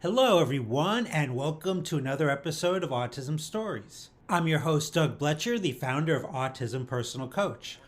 Hello, everyone, and welcome to another episode of Autism Stories. I'm your host, Doug Bletcher, the founder of Autism Personal Coach.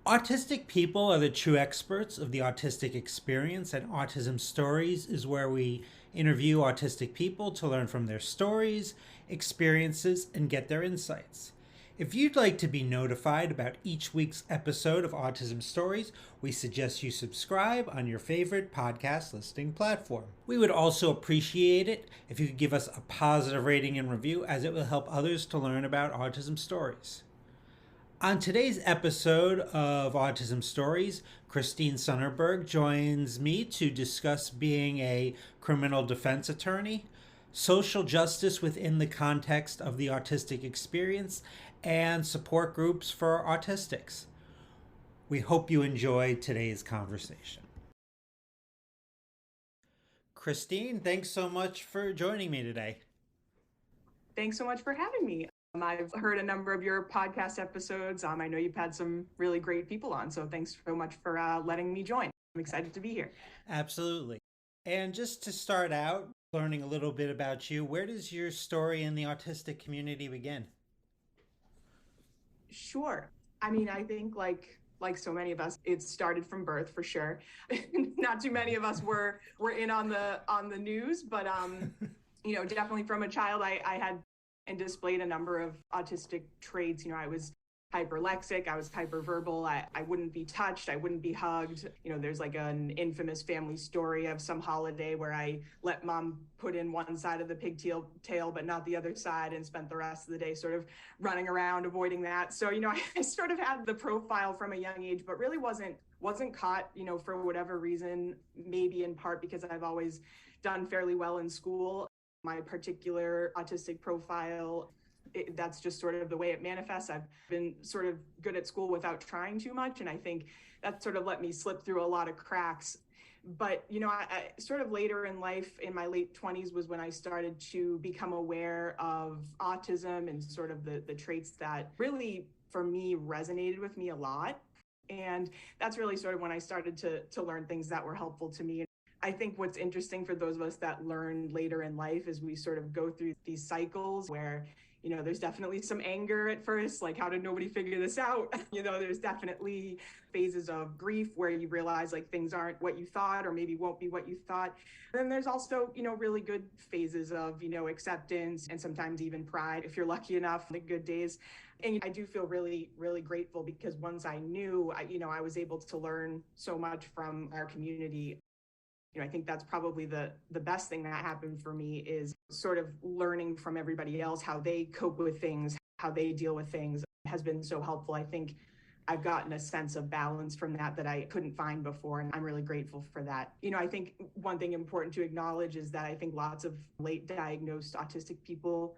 Autistic people are the true experts of the autistic experience, and Autism Stories is where we interview autistic people to learn from their stories, experiences, and get their insights. If you'd like to be notified about each week's episode of Autism Stories, we suggest you subscribe on your favorite podcast listening platform. We would also appreciate it if you could give us a positive rating and review, as it will help others to learn about autism stories. On today's episode of Autism Stories, Christine Sunnerberg joins me to discuss being a criminal defense attorney, social justice within the context of the autistic experience, and support groups for autistics. We hope you enjoyed today's conversation. Christine, thanks so much for joining me today. Thanks so much for having me. I've heard a number of your podcast episodes. I know you've had some really great people on, so thanks so much for letting me join. I'm excited to be here. Absolutely. And just to start out, learning a little bit about you, where does your story in the autistic community begin? Sure. I think like so many of us, it started from birth for sure. Not too many of us were in on the news, but definitely from a child, I had and displayed a number of autistic traits. I was hyperlexic, I was hyperverbal, I wouldn't be touched, I wouldn't be hugged. There's like an infamous family story of some holiday where I let mom put in one side of the pigtail but not the other side, and spent the rest of the day sort of running around avoiding that. So, I sort of had the profile from a young age, but really wasn't caught, for whatever reason, maybe in part because I've always done fairly well in school. My particular autistic profile, that's just sort of the way it manifests. I've been sort of good at school without trying too much, and I think that sort of let me slip through a lot of cracks. But, I sort of later in life, in my late 20s, was when I started to become aware of autism and sort of the traits that really, for me, resonated with me a lot. And that's really sort of when I started to learn things that were helpful to me. I think what's interesting for those of us that learn later in life is we sort of go through these cycles where, there's definitely some anger at first, like how did nobody figure this out? There's definitely phases of grief where you realize like things aren't what you thought or maybe won't be what you thought. And then there's also, really good phases of, acceptance and sometimes even pride if you're lucky enough, the good days. And I do feel really, really grateful because once I knew, I was able to learn so much from our community. I think that's probably the best thing that happened for me is sort of learning from everybody else how they cope with things, how they deal with things has been so helpful. I think I've gotten a sense of balance from that I couldn't find before, and I'm really grateful for that. I think one thing important to acknowledge is that I think lots of late diagnosed autistic people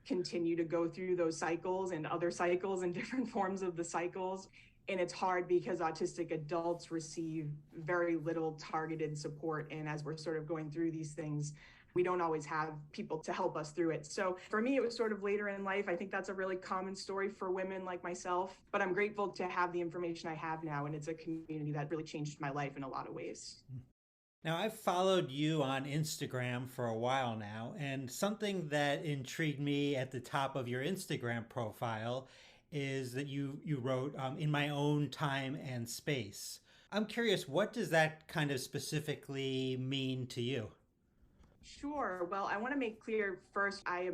continue to go through those cycles and other cycles and different forms of the cycles. And it's hard because autistic adults receive very little targeted support. And as we're sort of going through these things, we don't always have people to help us through it. So for me, it was sort of later in life. I think that's a really common story for women like myself, but I'm grateful to have the information I have now. And it's a community that really changed my life in a lot of ways. Now, I've followed you on Instagram for a while now, and something that intrigued me at the top of your Instagram profile is that you wrote, in my own time and space. I'm curious, what does that kind of specifically mean to you? Sure. Well, I want to make clear first, I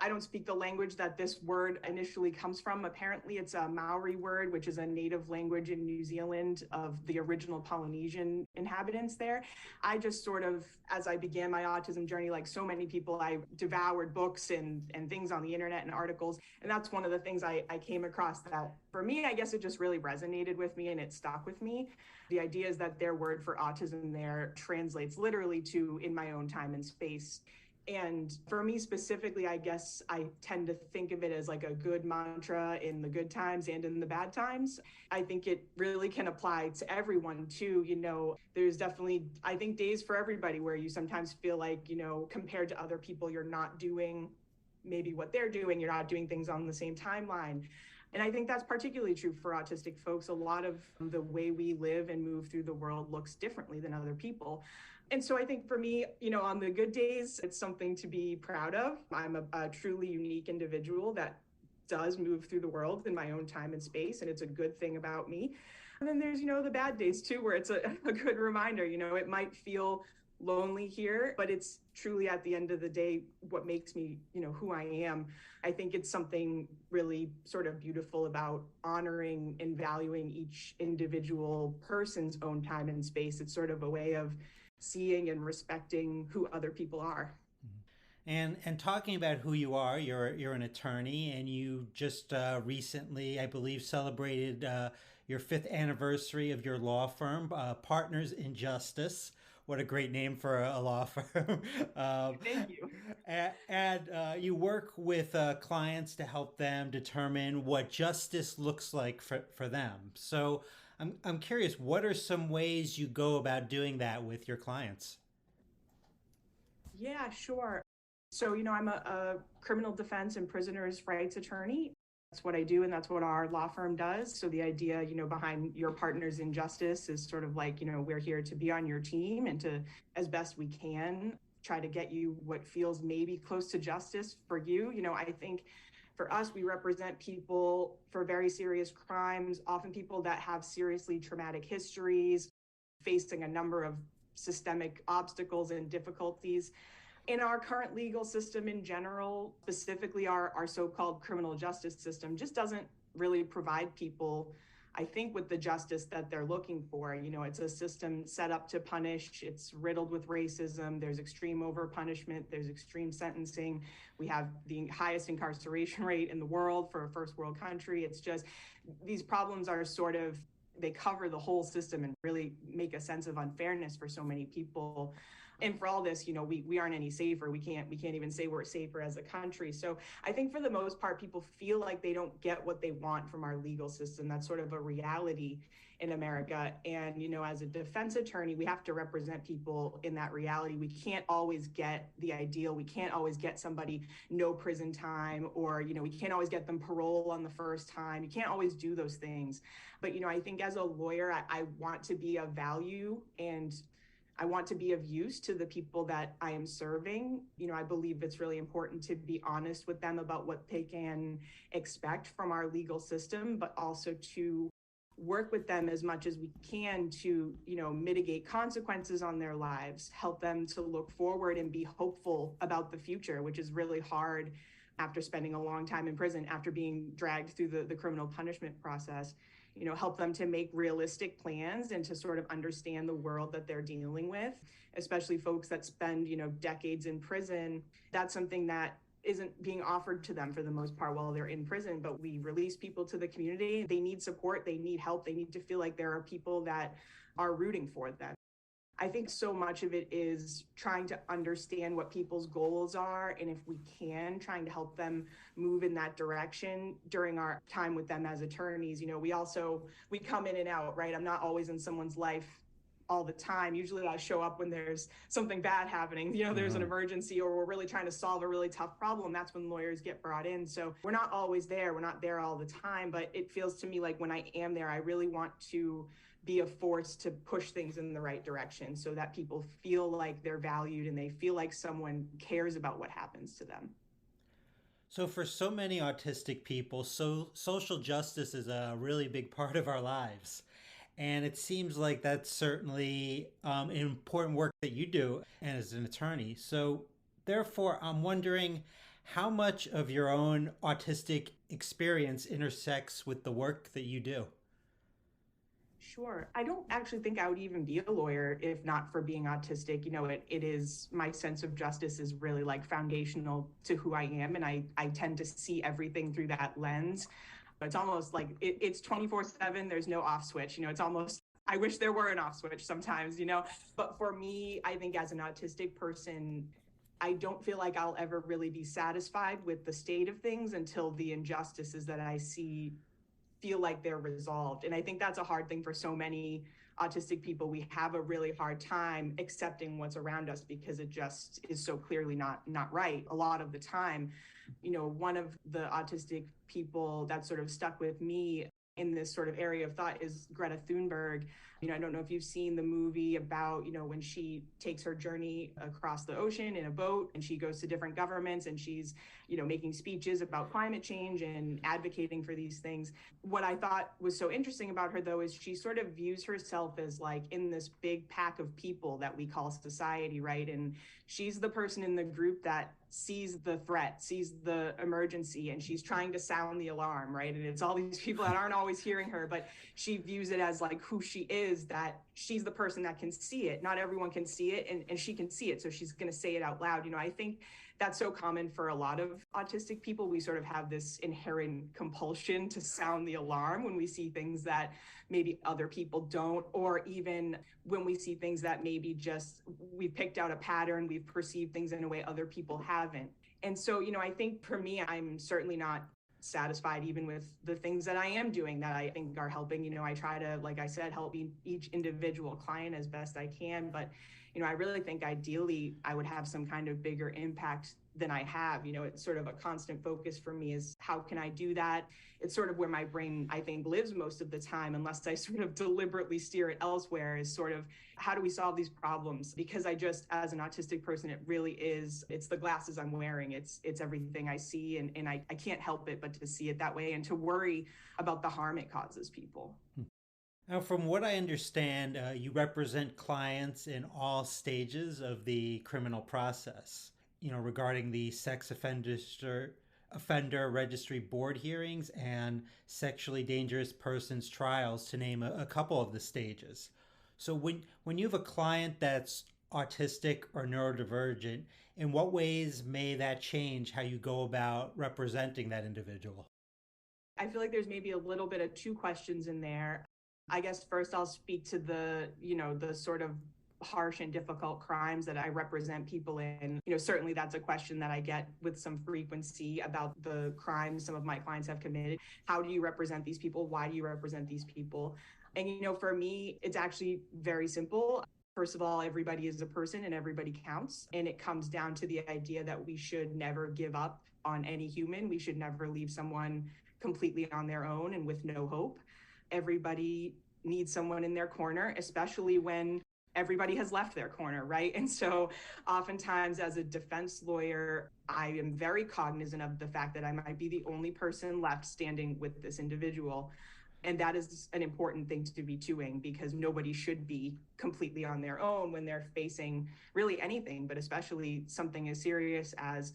don't speak the language that this word initially comes from. Apparently, it's a Maori word, which is a native language in New Zealand of the original Polynesian inhabitants there. I just sort of, as I began my autism journey, like so many people, I devoured books and things on the internet and articles. And that's one of the things I came across that for me, I guess it just really resonated with me and it stuck with me. The idea is that their word for autism there translates literally to in my own time and space. And for me specifically, I guess I tend to think of it as like a good mantra in the good times and in the bad times. I think it really can apply to everyone too. There's definitely, I think, days for everybody where you sometimes feel like, compared to other people, you're not doing maybe what they're doing, you're not doing things on the same timeline. And I think that's particularly true for autistic folks. A lot of the way we live and move through the world looks differently than other people. And so I think for me, on the good days, it's something to be proud of. I'm a truly unique individual that does move through the world in my own time and space, and it's a good thing about me. And then there's, the bad days too, where it's a good reminder, it might feel lonely here, but it's truly at the end of the day what makes me, who I am. I think it's something really sort of beautiful about honoring and valuing each individual person's own time and space. It's sort of a way of seeing and respecting who other people are. And talking about who you are, you're an attorney, and you just recently, I believe, celebrated your fifth anniversary of your law firm, Partners in Justice. What a great name for a law firm! Thank you. And you work with clients to help them determine what justice looks like for them. So I'm curious, what are some ways you go about doing that with your clients? Yeah, sure. So, I'm a criminal defense and prisoners' rights attorney. That's what I do, and that's what our law firm does. So, the idea, behind your partners in justice is sort of like, we're here to be on your team and to, as best we can, try to get you what feels maybe close to justice for you. I think for us, we represent people for very serious crimes, often people that have seriously traumatic histories, facing a number of systemic obstacles and difficulties in our current legal system in general, specifically our so-called criminal justice system, just doesn't really provide people, I think, with the justice that they're looking for. It's a system set up to punish. It's riddled with racism. There's extreme overpunishment. There's extreme sentencing. We have the highest incarceration rate in the world for a first world country. It's just, these problems are sort of, they cover the whole system and really make a sense of unfairness for so many people. And for all this, we aren't any safer. We can't even say we're safer as a country. So I think for the most part, people feel like they don't get what they want from our legal system. That's sort of a reality in America. And, as a defense attorney, we have to represent people in that reality. We can't always get the ideal. We can't always get somebody no prison time, or, we can't always get them parole on the first time. You can't always do those things. But, I think as a lawyer, I want to be of value, and I want to be of use to the people that I am serving. I believe it's really important to be honest with them about what they can expect from our legal system, but also to work with them as much as we can to, mitigate consequences on their lives, help them to look forward and be hopeful about the future, which is really hard after spending a long time in prison, after being dragged through the criminal punishment process. Help them to make realistic plans and to sort of understand the world that they're dealing with, especially folks that spend, decades in prison. That's something that isn't being offered to them for the most part while they're in prison. But we release people to the community. They need support, they need help, they need to feel like there are people that are rooting for them. I think so much of it is trying to understand what people's goals are, and if we can, trying to help them move in that direction during our time with them as attorneys. We come in and out, right? I'm not always in someone's life all the time. Usually I show up when there's something bad happening, there's an emergency, or we're really trying to solve a really tough problem. That's when lawyers get brought in. So we're not always there. We're not there all the time, but it feels to me like when I am there, I really want to be a force to push things in the right direction so that people feel like they're valued and they feel like someone cares about what happens to them. So, for so many autistic people, social justice is a really big part of our lives. And it seems like that's certainly important work that you do as an attorney. So, therefore, I'm wondering how much of your own autistic experience intersects with the work that you do. Sure. I don't actually think I would even be a lawyer if not for being autistic. It is, my sense of justice is really like foundational to who I am. And I tend to see everything through that lens. It's almost like it's 24/7. There's no off switch. It's almost, I wish there were an off switch sometimes, but for me, I think as an autistic person, I don't feel like I'll ever really be satisfied with the state of things until the injustices that I see feel like they're resolved. And I think that's a hard thing for so many autistic people. We have a really hard time accepting what's around us because it just is so clearly not right a lot of the time. One of the autistic people that sort of stuck with me, in this sort of area of thought is Greta Thunberg. I don't know if you've seen the movie about, when she takes her journey across the ocean in a boat and she goes to different governments and she's, making speeches about climate change and advocating for these things. What I thought was so interesting about her, though, is she sort of views herself as like in this big pack of people that we call society, right? And she's the person in the group that sees the threat, sees the emergency, and she's trying to sound the alarm, right? And it's all these people that aren't always hearing her, but she views it as like who she is, that she's the person that can see it. Not everyone can see it, and she can see it, so she's going to say it out loud. I think that's so common for a lot of autistic people. We sort of have this inherent compulsion to sound the alarm when we see things that maybe other people don't, or even when we see things that maybe just we've picked out a pattern, we've perceived things in a way other people haven't. And so, I think for me, I'm certainly not satisfied even with the things that I am doing that I think are helping. I try to, like I said, help each individual client as best I can. But, I really think ideally I would have some kind of bigger impact than I have. It's sort of a constant focus for me is how can I do that? It's sort of where my brain, I think, lives most of the time, unless I sort of deliberately steer it elsewhere, is sort of how do we solve these problems? Because I just, as an autistic person, it really is, it's the glasses I'm wearing. It's everything I see. And I can't help it but to see it that way and to worry about the harm it causes people. Now, from what I understand, you represent clients in all stages of the criminal process, regarding the sex offender registry board hearings and sexually dangerous persons trials, to name a couple of the stages. So when you have a client that's autistic or neurodivergent, in what ways may that change how you go about representing that individual? I feel like there's maybe a little bit of two questions in there. I guess first I'll speak to the sort of harsh and difficult crimes that I represent people in. Certainly that's a question that I get with some frequency about the crimes some of my clients have committed. How do you represent these people? Why do you represent these people? And, for me, it's actually very simple. First of all, everybody is a person and everybody counts. And it comes down to the idea that we should never give up on any human. We should never leave someone completely on their own and with no hope. Everybody needs someone in their corner, especially when everybody has left their corner, right? And so oftentimes as a defense lawyer, I am very cognizant of the fact that I might be the only person left standing with this individual. And that is an important thing to be doing, because nobody should be completely on their own when they're facing really anything, but especially something as serious as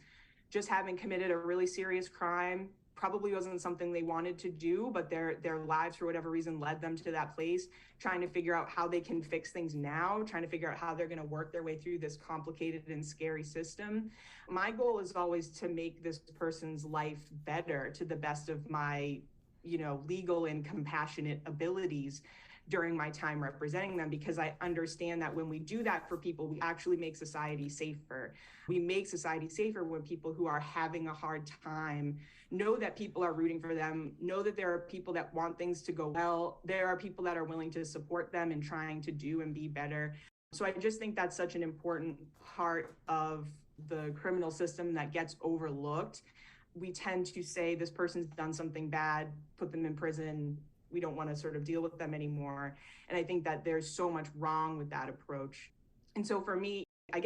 just having committed a really serious crime. Probably wasn't something they wanted to do, but their lives, for whatever reason, led them to that place, trying to figure out how they can fix things now, trying to figure out how they're going to work their way through this complicated and scary system. My goal is always to make this person's life better to the best of my, legal and compassionate abilities during my time representing them, because I understand that when we do that for people, we actually make society safer. We make society safer when people who are having a hard time know that people are rooting for them, know that there are people that want things to go well. There are people that are willing to support them in trying to do and be better. So I just think that's such an important part of the criminal system that gets overlooked. We tend to say this person's done something bad, put them in prison. We don't want to sort of deal with them anymore. And I think that there's so much wrong with that approach. And so for me, I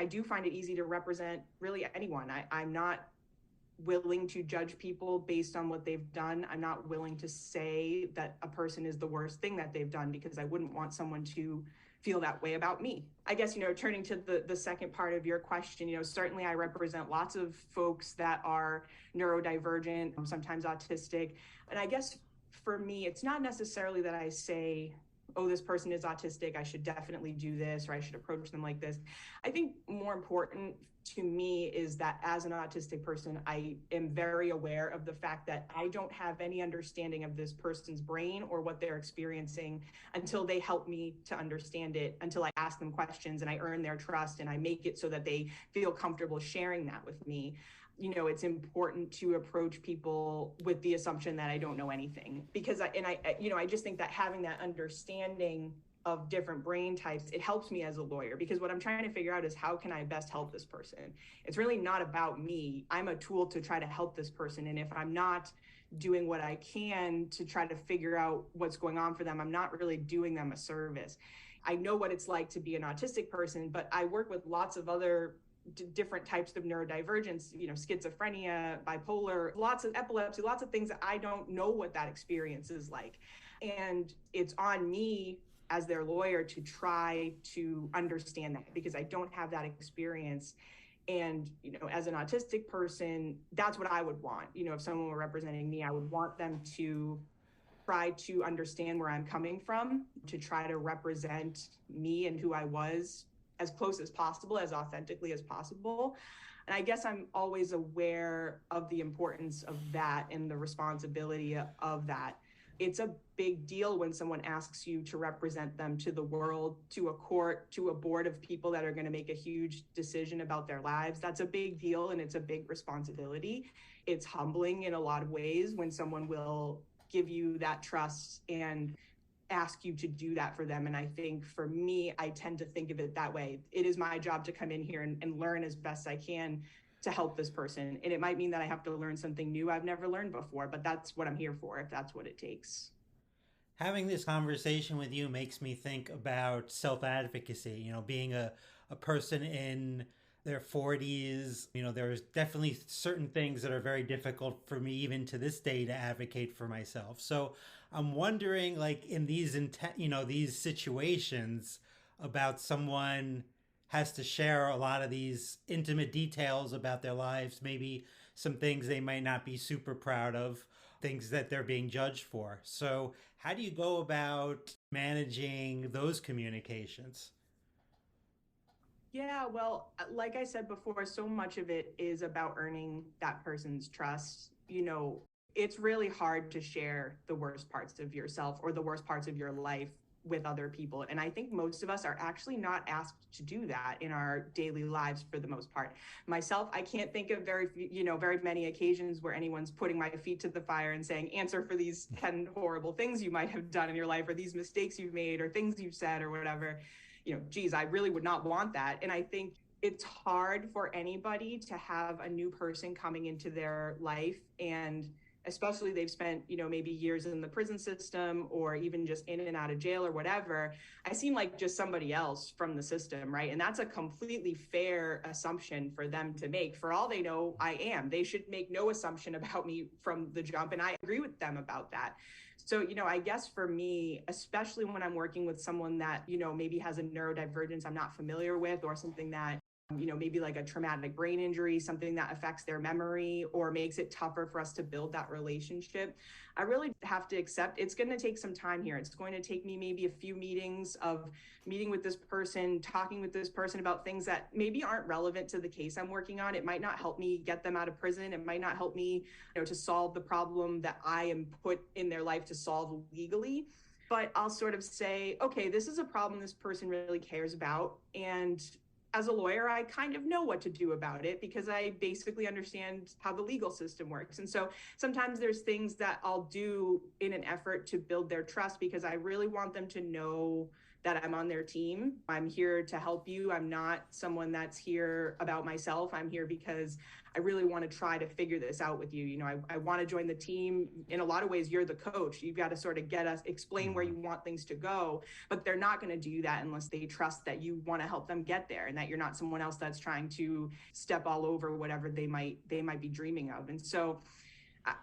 do find it easy to represent really anyone. I'm not willing to judge people based on what they've done. I'm not willing to say that a person is the worst thing that they've done, because I wouldn't want someone to feel that way about me. I guess, turning to the second part of your question, certainly I represent lots of folks that are neurodivergent, sometimes autistic. And I guess for me, it's not necessarily that I say, oh, this person is autistic, I should definitely do this, or I should approach them like this. I think more important to me is that as an autistic person, I am very aware of the fact that I don't have any understanding of this person's brain or what they're experiencing until they help me to understand it, until I ask them questions and I earn their trust and I make it so that they feel comfortable sharing that with me. It's important to approach people with the assumption that I don't know anything, because I just think that having that understanding of different brain types, it helps me as a lawyer, because what I'm trying to figure out is how can I best help this person? It's really not about me. I'm a tool to try to help this person. And if I'm not doing what I can to try to figure out what's going on for them, I'm not really doing them a service. I know what it's like to be an autistic person, but I work with lots of other different types of neurodivergence, schizophrenia, bipolar, lots of epilepsy, lots of things that I don't know what that experience is like. And it's on me as their lawyer to try to understand that, because I don't have that experience. And as an autistic person, that's what I would want. If someone were representing me, I would want them to try to understand where I'm coming from, to try to represent me and who I was as close as possible, as authentically as possible. And I guess I'm always aware of the importance of that and the responsibility of that. It's a big deal when someone asks you to represent them to the world, to a court, to a board of people that are going to make a huge decision about their lives. That's a big deal, and it's a big responsibility. It's humbling in a lot of ways when someone will give you that trust and ask you to do that for them. And I think for me, I tend to think of it that way. It is my job to come in here and learn as best I can to help this person. And it might mean that I have to learn something new I've never learned before, but that's what I'm here for, if that's what it takes. Having this conversation with you makes me think about self advocacy, being a person in their 40s. There's definitely certain things that are very difficult for me, even to this day, to advocate for myself. So I'm wondering, like, in these situations, about someone has to share a lot of these intimate details about their lives, maybe some things they might not be super proud of, things that they're being judged for. So, how do you go about managing those communications? Yeah, well, like I said before, so much of it is about earning that person's trust. It's really hard to share the worst parts of yourself or the worst parts of your life with other people. And I think most of us are actually not asked to do that in our daily lives for the most part. Myself, I can't think of very many occasions where anyone's putting my feet to the fire and saying, answer for these 10 horrible things you might have done in your life, or these mistakes you've made, or things you've said, or whatever. Geez, I really would not want that. And I think it's hard for anybody to have a new person coming into their life, and especially they've spent maybe years in the prison system, or even just in and out of jail or whatever. I seem like just somebody else from the system, right? And that's a completely fair assumption for them to make. For all they know, I am. They should make no assumption about me from the jump, and I agree with them about that. So, I guess for me, especially when I'm working with someone that, maybe has a neurodivergence I'm not familiar with, or something that, maybe like a traumatic brain injury, something that affects their memory or makes it tougher for us to build that relationship, I really have to accept it's going to take some time here. It's going to take me maybe a few meetings of meeting with this person, talking with this person about things that maybe aren't relevant to the case I'm working on. It might not help me get them out of prison. It might not help me, to solve the problem that I am put in their life to solve legally. But I'll sort of say, okay, this is a problem this person really cares about. And as a lawyer, I kind of know what to do about it because I basically understand how the legal system works. And so sometimes there's things that I'll do in an effort to build their trust, because I really want them to know that I'm on their team. I'm here to help you. I'm not someone that's here about myself. I'm here because I really want to try to figure this out with you. I want to join the team. In a lot of ways, you're the coach. You've got to sort of get us, explain where you want things to go, but they're not going to do that unless they trust that you want to help them get there, and that you're not someone else that's trying to step all over whatever they might be dreaming of. And so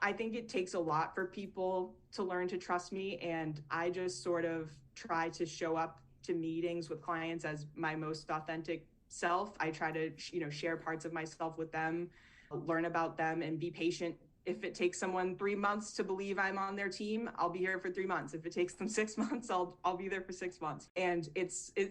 I think it takes a lot for people to learn to trust me. And I just sort of try to show up to meetings with clients as my most authentic self. I try to, share parts of myself with them, learn about them, and be patient. If it takes someone 3 months to believe I'm on their team, I'll be here for 3 months. If it takes them 6 months, I'll be there for 6 months. And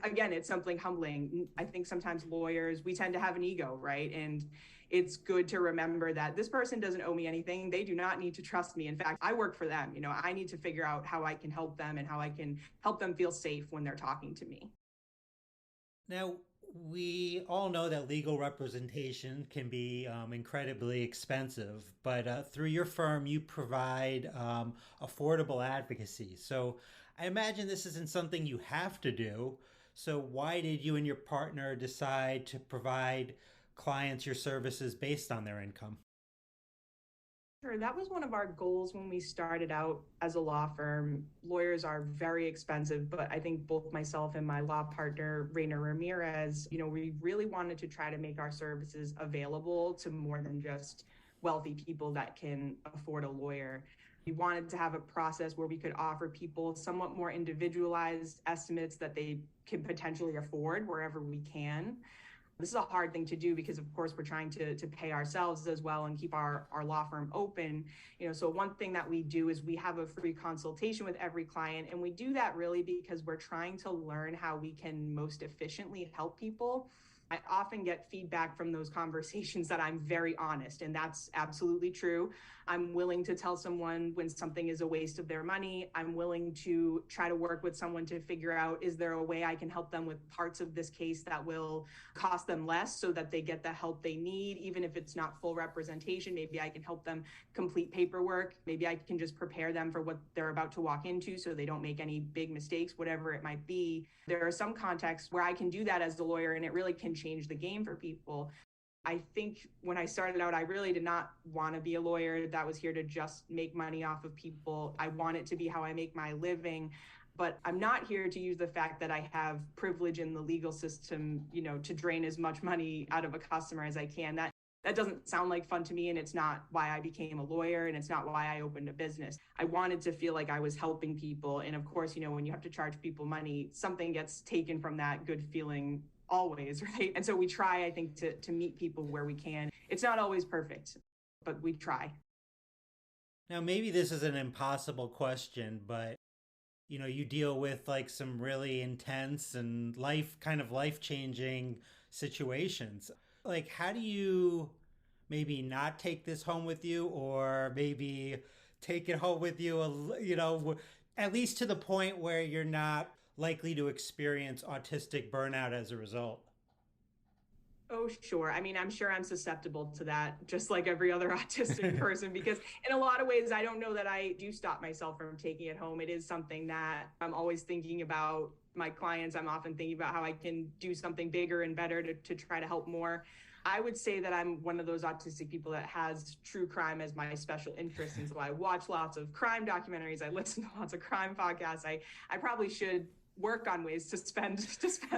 again, it's something humbling. I think sometimes lawyers, we tend to have an ego, right? And it's good to remember that this person doesn't owe me anything. They do not need to trust me. In fact, I work for them. I need to figure out how I can help them and how I can help them feel safe when they're talking to me. Now, we all know that legal representation can be incredibly expensive, but through your firm, you provide affordable advocacy. So I imagine this isn't something you have to do. So, why did you and your partner decide to provide clients your services based on their income? Sure. That was one of our goals when we started out as a law firm. Lawyers are very expensive, but I think both myself and my law partner, Raina Ramirez, we really wanted to try to make our services available to more than just wealthy people that can afford a lawyer. We wanted to have a process where we could offer people somewhat more individualized estimates that they can potentially afford wherever we can. This is a hard thing to do because, of course, we're trying to pay ourselves as well and keep our law firm open. So one thing that we do is we have a free consultation with every client, and we do that really because we're trying to learn how we can most efficiently help people. I often get feedback from those conversations that I'm very honest, and that's absolutely true. I'm willing to tell someone when something is a waste of their money. I'm willing to try to work with someone to figure out, is there a way I can help them with parts of this case that will cost them less so that they get the help they need, even if it's not full representation. Maybe I can help them complete paperwork. Maybe I can just prepare them for what they're about to walk into so they don't make any big mistakes, whatever it might be. There are some contexts where I can do that as a lawyer, and it really can change the game for people. I think when I started out, I really did not want to be a lawyer that was here to just make money off of people. I want it to be how I make my living. But I'm not here to use the fact that I have privilege in the legal system, to drain as much money out of a customer as I can. That doesn't sound like fun to me, and it's not why I became a lawyer, and it's not why I opened a business. I wanted to feel like I was helping people. And of course, when you have to charge people money, something gets taken from that good feeling always, right? And so we try, I think, to meet people where we can. It's not always perfect, but we try. Now, maybe this is an impossible question, but you deal with like some really intense and life changing situations. Like, how do you maybe not take this home with you, or maybe take it home with you, at least to the point where you're not likely to experience autistic burnout as a result? Oh, sure. I mean, I'm sure I'm susceptible to that, just like every other autistic person, because in a lot of ways, I don't know that I do stop myself from taking it home. It is something that I'm always thinking about my clients. I'm often thinking about how I can do something bigger and better to try to help more. I would say that I'm one of those autistic people that has true crime as my special interest. And so I watch lots of crime documentaries. I listen to lots of crime podcasts. I probably should work on ways to spend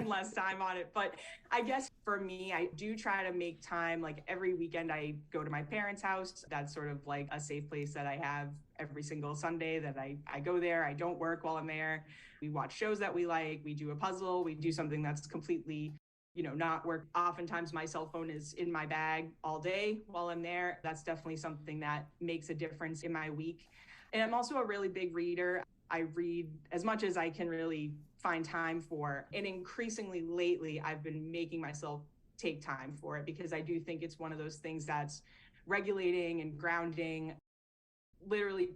less time on it. But I guess for me, I do try to make time. Like every weekend I go to my parents' house. That's sort of like a safe place that I have every single Sunday that I go there. I don't work while I'm there. We watch shows that we like. We do a puzzle. We do something that's completely not work. Oftentimes my cell phone is in my bag all day while I'm there. That's definitely something that makes a difference in my week. And I'm also a really big reader. I read as much as I can really find time for. And increasingly lately, I've been making myself take time for it because I do think it's one of those things that's regulating and grounding, literally,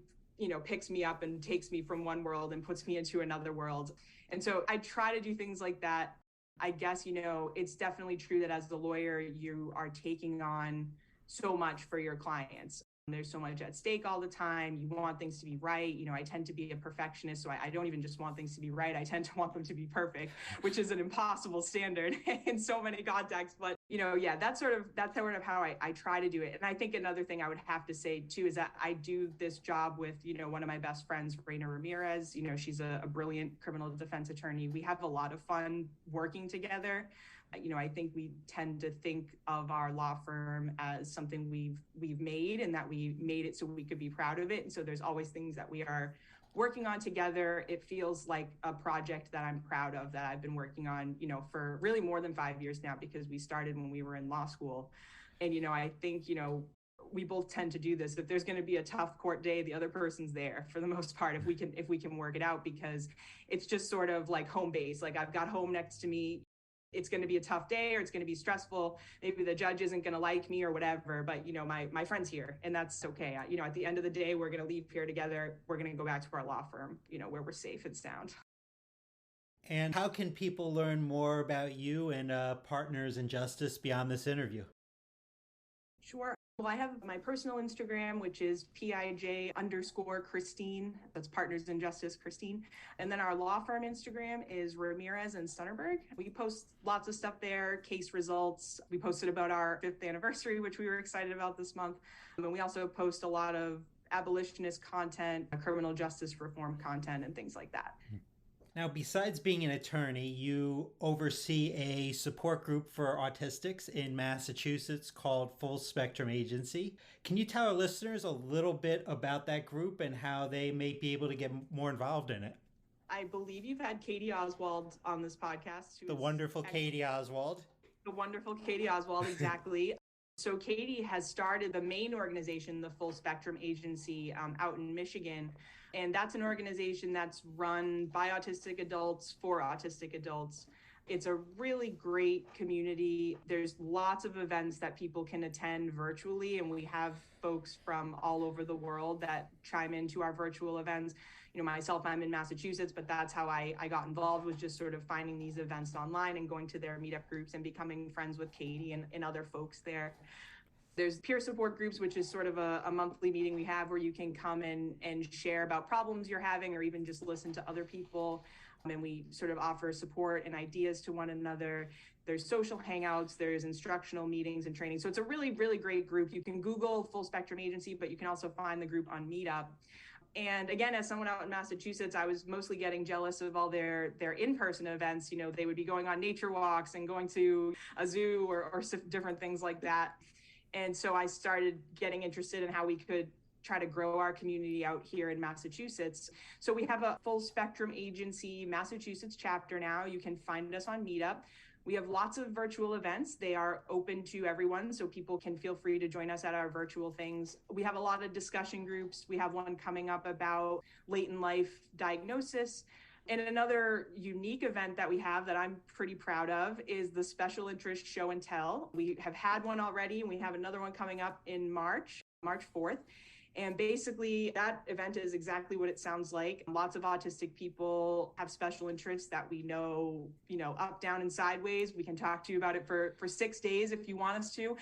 picks me up and takes me from one world and puts me into another world. And so I try to do things like that. I guess, it's definitely true that as the lawyer, you are taking on so much for your clients. There's so much at stake all the time. You want things to be right. I tend to be a perfectionist, so I don't even just want things to be right. I tend to want them to be perfect, which is an impossible standard in so many contexts. But, yeah, that's sort of how I try to do it. And I think another thing I would have to say, too, is that I do this job with, one of my best friends, Raina Ramirez. She's a brilliant criminal defense attorney. We have a lot of fun working together. I think we tend to think of our law firm as something we've made and that we made it so we could be proud of it. And so there's always things that we are working on together. It feels like a project that I'm proud of, that I've been working on, for really more than 5 years now, because we started when we were in law school. And, I think, we both tend to do this. If there's going to be a tough court day, the other person's there for the most part, if we can work it out, because it's just sort of like home base. Like I've got home next to me. It's going to be a tough day, or it's going to be stressful. Maybe the judge isn't going to like me or whatever, but my friend's here, and that's okay. At the end of the day, we're going to leave here together. We're going to go back to our law firm, where we're safe and sound. And how can people learn more about you and Partners in Justice beyond this interview? Sure. Well, I have my personal Instagram, which is PIJ_Christine. That's Partners in Justice, Christine. And then our law firm Instagram is Ramirez and Sunnerberg. We post lots of stuff there, case results. We posted about our 5th anniversary, which we were excited about this month. And we also post a lot of abolitionist content, criminal justice reform content, and things like that. Now, besides being an attorney, you oversee a support group for autistics in Massachusetts called Full Spectrum Agency. Can you tell our listeners a little bit about that group and how they may be able to get more involved in it? I believe you've had Katie Oswald on this podcast. The wonderful Katie Oswald. The wonderful Katie Oswald, exactly. So Katie has started the main organization, the Full Spectrum Agency, out in Michigan. And that's an organization that's run by autistic adults for autistic adults. It's a really great community. There's lots of events that people can attend virtually, and we have folks from all over the world that chime into our virtual events. You know, myself, I'm in Massachusetts, but that's how I got involved, was just sort of finding these events online and going to their meetup groups and becoming friends with Katie and other folks there. There's peer support groups, which is sort of a monthly meeting we have where you can come in and share about problems you're having or even just listen to other people. And we sort of offer support and ideas to one another. There's social hangouts, there's instructional meetings and training. So it's a really, really great group. You can Google Full Spectrum Agency, but you can also find the group on Meetup. And again, as someone out in Massachusetts, I was mostly getting jealous of all their in-person events. You know, they would be going on nature walks and going to a zoo or different things like that. And so I started getting interested in how we could try to grow our community out here in Massachusetts. So we have a Full Spectrum Agency Massachusetts chapter now. You can find us on Meetup. We have lots of virtual events. They are open to everyone, so people can feel free to join us at our virtual things. We have a lot of discussion groups. We have one coming up about late in life diagnosis. And another unique event that we have that I'm pretty proud of is the Special Interest Show and Tell. We have had one already, and we have another one coming up in March 4th. And basically, that event is exactly what it sounds like. Lots of autistic people have special interests that we know, up, down, and sideways. We can talk to you about it for 6 days if you want us to,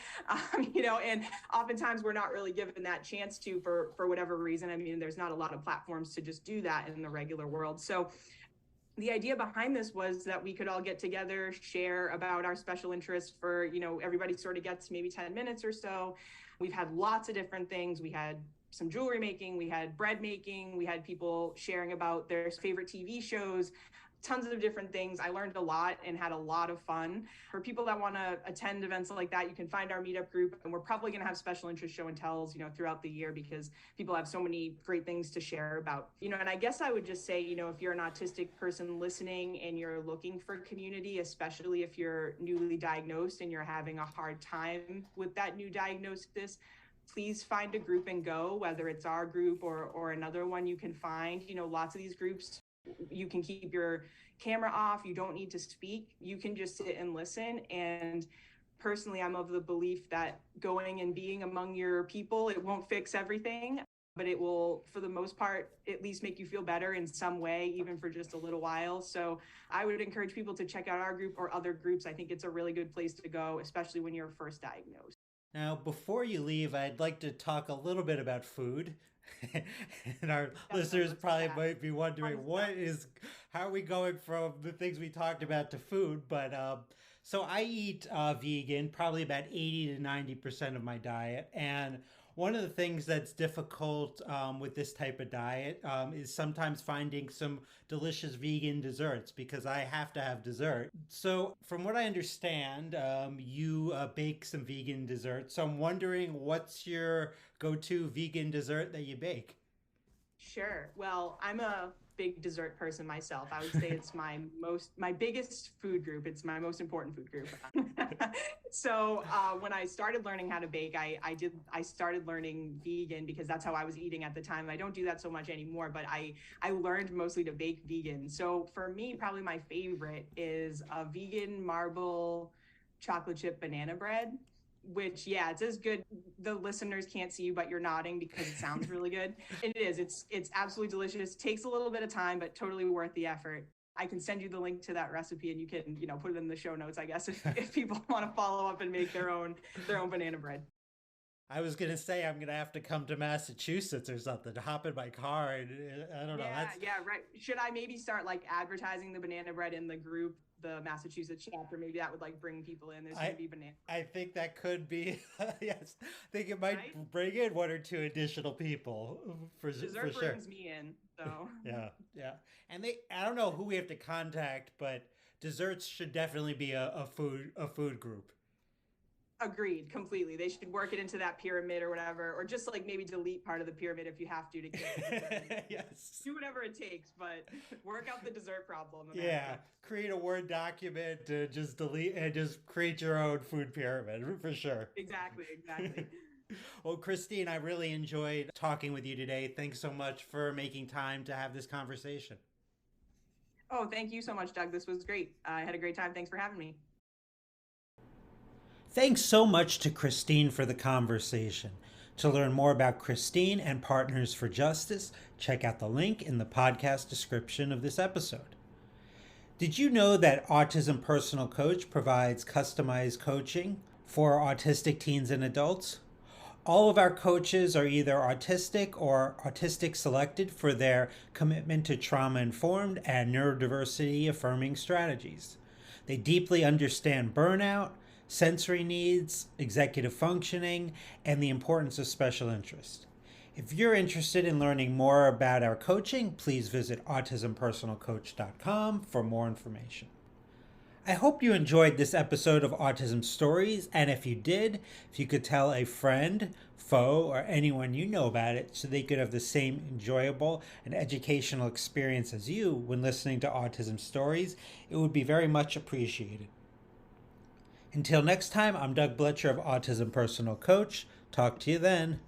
and oftentimes we're not really given that chance to for whatever reason. I mean, there's not a lot of platforms to just do that in the regular world. So the idea behind this was that we could all get together, share about our special interests for, everybody sort of gets maybe 10 minutes or so. We've had lots of different things. We had some jewelry making, we had bread making, we had people sharing about their favorite TV shows, tons of different things. I learned a lot and had a lot of fun. For people that want to attend events like that, you can find our meetup group, and we're probably going to have special interest show and tells, throughout the year, because people have so many great things to share about. And I guess I would just say, if you're an autistic person listening and you're looking for community, especially if you're newly diagnosed and you're having a hard time with that new diagnosis, please find a group and go, whether it's our group or another one you can find. Lots of these groups, you can keep your camera off. You don't need to speak. You can just sit and listen. And personally, I'm of the belief that going and being among your people, it won't fix everything, but it will, for the most part, at least make you feel better in some way, even for just a little while. So I would encourage people to check out our group or other groups. I think it's a really good place to go, especially when you're first diagnosed. Now, before you leave, I'd like to talk a little bit about food. And our listeners probably might be wondering, how are we going from the things we talked about to food? But so I eat vegan, probably about 80 to 90% of my diet. And one of the things that's difficult with this type of diet is sometimes finding some delicious vegan desserts, because I have to have dessert. So from what I understand, you bake some vegan desserts. So I'm wondering, what's your go-to vegan dessert that you bake? Sure. Well, I'm a big dessert person myself. I would say it's my biggest food group. It's my most important food group. So when I started learning how to bake, I started learning vegan because that's how I was eating at the time. I don't do that so much anymore, but I learned mostly to bake vegan. So for me, probably my favorite is a vegan marble chocolate chip banana bread, which, yeah, it's as good. The listeners can't see you, but you're nodding because it sounds really good. It is. It's absolutely delicious. Takes a little bit of time, but totally worth the effort. I can send you the link to that recipe, and you can, put it in the show notes, I guess, if people want to follow up and make their own banana bread. I was gonna say I'm gonna have to come to Massachusetts or something, hop in my car, and I don't know. Yeah, yeah, right. Should I maybe start like advertising the banana bread in the group, the Massachusetts chapter? Maybe that would like bring people in. There's going to I be banana, I think that could be yes. I think it right? might bring in one or two additional people for Dessert sure. brings me in. So Yeah, yeah. And I don't know who we have to contact, but desserts should definitely be a food group. agreed completely. They should work it into that pyramid or whatever, or just like maybe delete part of the pyramid if you have to get the dessert. Yes. Do whatever it takes, but work out the dessert problem, Yeah, America. create a Word document to just delete and just create your own food pyramid for sure. Exactly, exactly. Well, Christine, I really enjoyed talking with you today. Thanks so much for making time to have this conversation. Oh, thank you so much, Doug. This was great. I had a great time. Thanks for having me. Thanks so much to Christine for the conversation. To learn more about Christine and Partners for Justice, check out the link in the podcast description of this episode. Did you know that Autism Personal Coach provides customized coaching for autistic teens and adults? All of our coaches are either autistic or autistic selected for their commitment to trauma informed and neurodiversity affirming strategies. They deeply understand burnout, sensory needs, executive functioning, and the importance of special interest. If you're interested in learning more about our coaching, please visit autismpersonalcoach.com for more information. I hope you enjoyed this episode of Autism Stories, and if you did, if you could tell a friend, foe, or anyone you know about it so they could have the same enjoyable and educational experience as you when listening to Autism Stories, it would be very much appreciated. Until next time, I'm Doug Bletcher of Autism Personal Coach. Talk to you then.